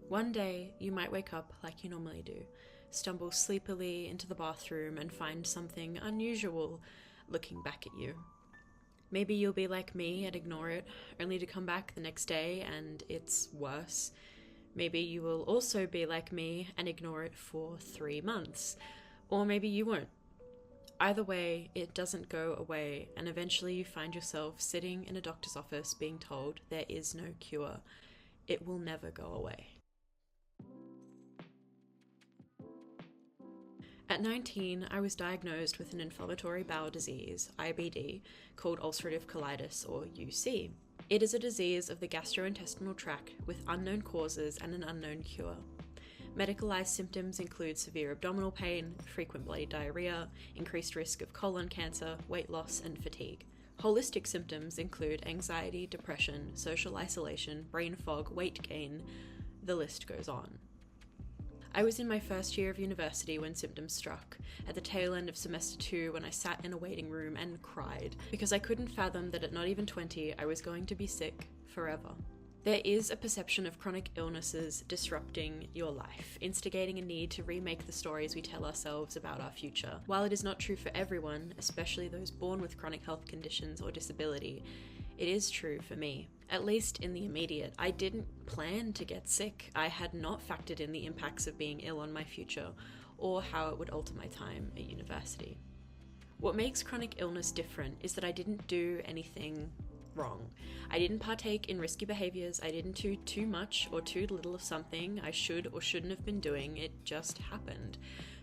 One day, you might wake up like you normally do, stumble sleepily into the bathroom and find something unusual looking back at you. Maybe you'll be like me and ignore it, only to come back the next day and it's worse. Maybe you will also be like me and ignore it for 3 months. Or maybe you won't. Either way, it doesn't go away, and eventually you find yourself sitting in a doctor's office being told there is no cure. It will never go away. At 19, I was diagnosed with an inflammatory bowel disease, IBD, called ulcerative colitis, or UC. It is a disease of the gastrointestinal tract with unknown causes and an unknown cure. Medicalized symptoms include severe abdominal pain, frequent bloody diarrhea, increased risk of colon cancer, weight loss, and fatigue. Holistic symptoms include anxiety, depression, social isolation, brain fog, weight gain. The list goes on. I was in my first year of university when symptoms struck, at the tail end of semester 2 when I sat in a waiting room and cried, because I couldn't fathom that at not even 20 I was going to be sick forever. There is a perception of chronic illnesses disrupting your life, instigating a need to remake the stories we tell ourselves about our future. While it is not true for everyone, especially those born with chronic health conditions or disability, it is true for me. At least in the immediate. I didn't plan to get sick. I had not factored in the impacts of being ill on my future, or how it would alter my time at university. What makes chronic illness different is that I didn't do anything wrong. I didn't partake in risky behaviors. I didn't do too much or too little of something I should or shouldn't have been doing. It just happened.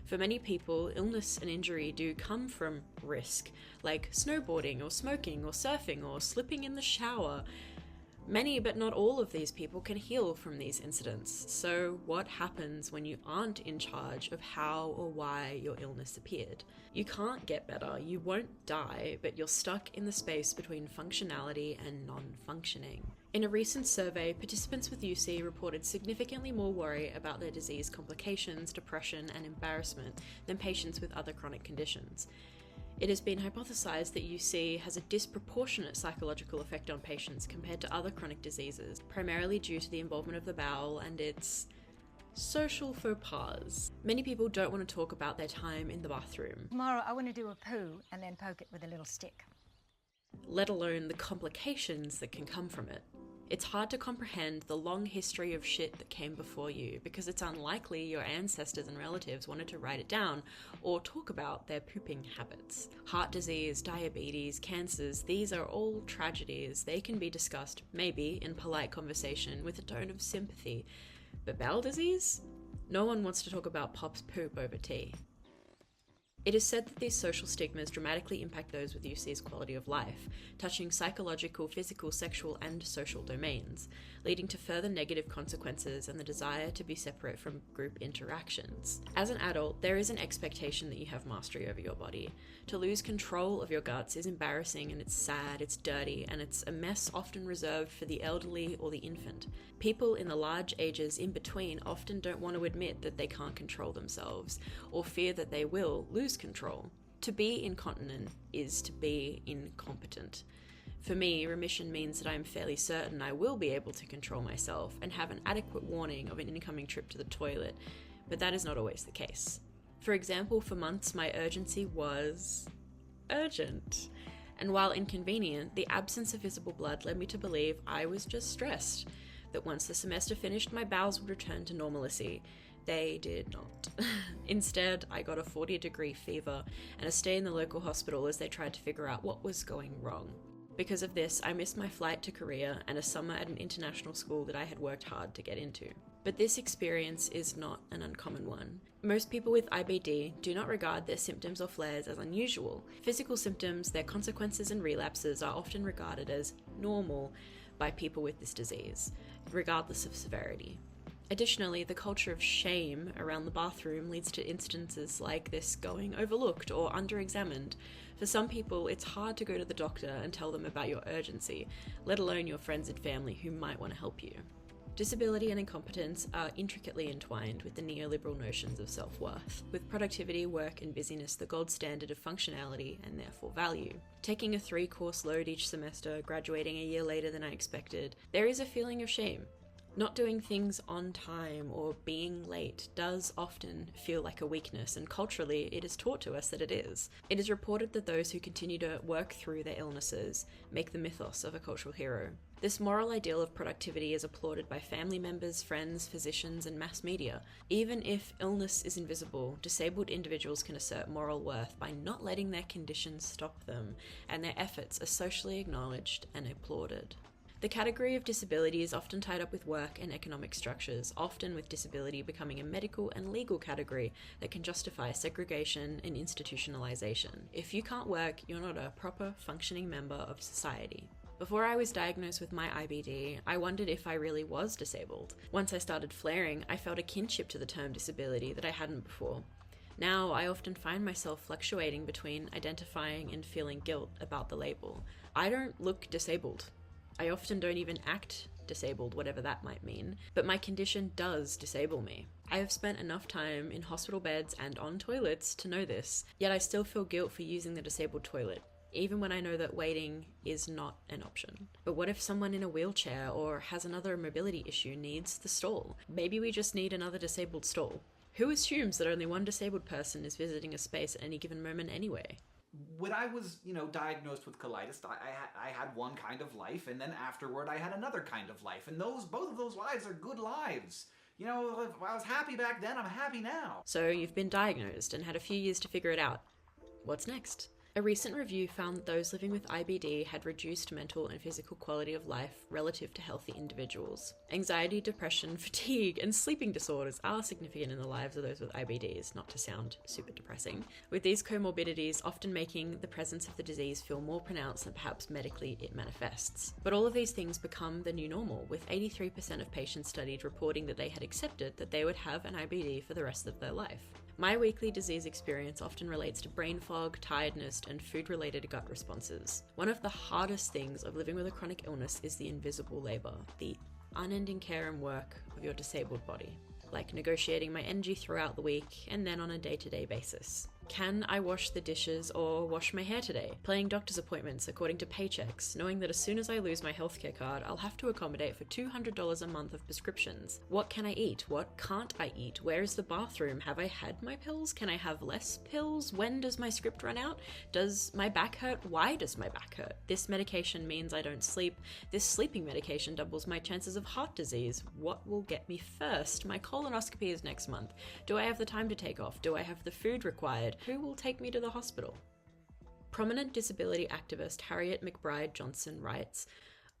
For many people, illness and injury do come from risk, like snowboarding or smoking or surfing or slipping in the shower. Many, but not all of these people can heal from these incidents. So what happens when you aren't in charge of how or why your illness appeared? You can't get better, you won't die, but you're stuck in the space between functionality and non-functioning. In a recent survey, participants with UC reported significantly more worry about their disease complications, depression, and embarrassment than patients with other chronic conditions. It has been hypothesized that UC has a disproportionate psychological effect on patients compared to other chronic diseases, primarily due to the involvement of the bowel and its social faux pas. Many people don't want to talk about their time in the bathroom. Tomorrow I want to do a poo and then poke it with a little stick. Let alone the complications that can come from it. It's hard to comprehend the long history of shit that came before you because it's unlikely your ancestors and relatives wanted to write it down or talk about their pooping habits. Heart disease, diabetes, cancers, these are all tragedies. They can be discussed, maybe, in polite conversation with a tone of sympathy. But bowel disease? No one wants to talk about Pop's poop over tea. It is said that these social stigmas dramatically impact those with UC's quality of life, touching psychological, physical, sexual, and social domains, leading to further negative consequences and the desire to be separate from group interactions. As an adult, there is an expectation that you have mastery over your body. To lose control of your guts is embarrassing and it's sad, it's dirty, and it's a mess often reserved for the elderly or the infant. People in the large ages in between often don't want to admit that they can't control themselves, or fear that they will lose control. To be incontinent is to be incompetent. For me, remission means that I am fairly certain I will be able to control myself and have an adequate warning of an incoming trip to the toilet, but that is not always the case. For example, for months my urgency was urgent. And while inconvenient, the absence of visible blood led me to believe I was just stressed, that once the semester finished my bowels would return to normalcy. They did not. Instead, I got a 40-degree fever and a stay in the local hospital as they tried to figure out what was going wrong. Because of this, I missed my flight to Korea and a summer at an international school that I had worked hard to get into. But this experience is not an uncommon one. Most people with IBD do not regard their symptoms or flares as unusual. Physical symptoms, their consequences and relapses are often regarded as normal by people with this disease, regardless of severity. Additionally, the culture of shame around the bathroom leads to instances like this going overlooked or under-examined. For some people, it's hard to go to the doctor and tell them about your urgency, let alone your friends and family who might want to help you. Disability and incompetence are intricately entwined with the neoliberal notions of self-worth, with productivity, work, and busyness the gold standard of functionality and therefore value. Taking a 3-course load each semester, graduating a year later than I expected, there is a feeling of shame. Not doing things on time or being late does often feel like a weakness, and culturally it is taught to us that it is. It is reported that those who continue to work through their illnesses make the mythos of a cultural hero. This moral ideal of productivity is applauded by family members, friends, physicians, and mass media. Even if illness is invisible, disabled individuals can assert moral worth by not letting their conditions stop them, and their efforts are socially acknowledged and applauded. The category of disability is often tied up with work and economic structures, often with disability becoming a medical and legal category that can justify segregation and institutionalization. If you can't work, you're not a proper, functioning member of society. Before I was diagnosed with my IBD, I wondered if I really was disabled. Once I started flaring, I felt a kinship to the term disability that I hadn't before. Now, I often find myself fluctuating between identifying and feeling guilt about the label. I don't look disabled. I often don't even act disabled, whatever that might mean, but my condition does disable me. I have spent enough time in hospital beds and on toilets to know this, yet I still feel guilt for using the disabled toilet, even when I know that waiting is not an option. But what if someone in a wheelchair or has another mobility issue needs the stall? Maybe we just need another disabled stall. Who assumes that only one disabled person is visiting a space at any given moment anyway? When I was, diagnosed with colitis, I had one kind of life, and then afterward I had another kind of life, and both of those lives are good lives. If I was happy back then, I'm happy now. So you've been diagnosed and had a few years to figure it out. What's next? A recent review found that those living with IBD had reduced mental and physical quality of life relative to healthy individuals. Anxiety, depression, fatigue, and sleeping disorders are significant in the lives of those with IBDs, not to sound super depressing, with these comorbidities often making the presence of the disease feel more pronounced than perhaps medically it manifests. But all of these things become the new normal, with 83% of patients studied reporting that they had accepted that they would have an IBD for the rest of their life. My weekly disease experience often relates to brain fog, tiredness, and food-related gut responses. One of the hardest things of living with a chronic illness is the invisible labor, the unending care and work of your disabled body, like negotiating my energy throughout the week and then on a day-to-day basis. Can I wash the dishes or wash my hair today? Playing doctor's appointments according to paychecks, knowing that as soon as I lose my healthcare card, I'll have to accommodate for $200 a month of prescriptions. What can I eat? What can't I eat? Where is the bathroom? Have I had my pills? Can I have less pills? When does my script run out? Does my back hurt? Why does my back hurt? This medication means I don't sleep. This sleeping medication doubles my chances of heart disease. What will get me first? My colonoscopy is next month. Do I have the time to take off? Do I have the food required? Who will take me to the hospital? Prominent disability activist Harriet McBride Johnson writes,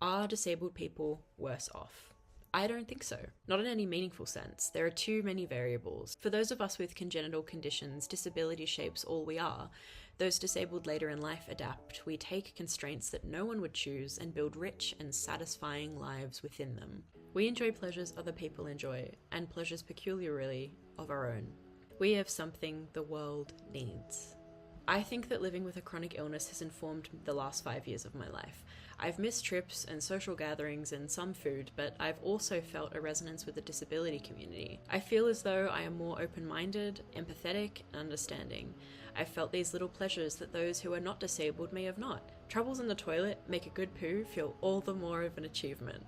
"Are disabled people worse off?" I don't think so. Not in any meaningful sense. There are too many variables. For those of us with congenital conditions, disability shapes all we are. Those disabled later in life adapt. We take constraints that no one would choose and build rich and satisfying lives within them. We enjoy pleasures other people enjoy, and pleasures peculiarly of our own. We have something the world needs. I think that living with a chronic illness has informed the last 5 years of my life. I've missed trips and social gatherings and some food, but I've also felt a resonance with the disability community. I feel as though I am more open-minded, empathetic, and understanding. I've felt these little pleasures that those who are not disabled may have not. Troubles in the toilet make a good poo feel all the more of an achievement.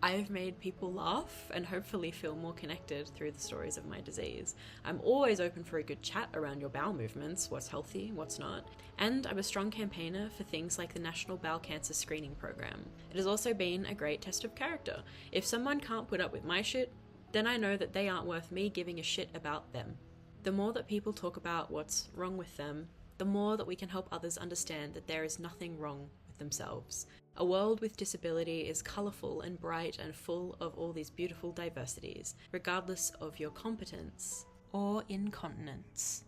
I have made people laugh and hopefully feel more connected through the stories of my disease. I'm always open for a good chat around your bowel movements, what's healthy, what's not. And I'm a strong campaigner for things like the National Bowel Cancer Screening Program. It has also been a great test of character. If someone can't put up with my shit, then I know that they aren't worth me giving a shit about them. The more that people talk about what's wrong with them, the more that we can help others understand that there is nothing wrong with themselves. A world with disability is colourful and bright and full of all these beautiful diversities, regardless of your competence or incontinence.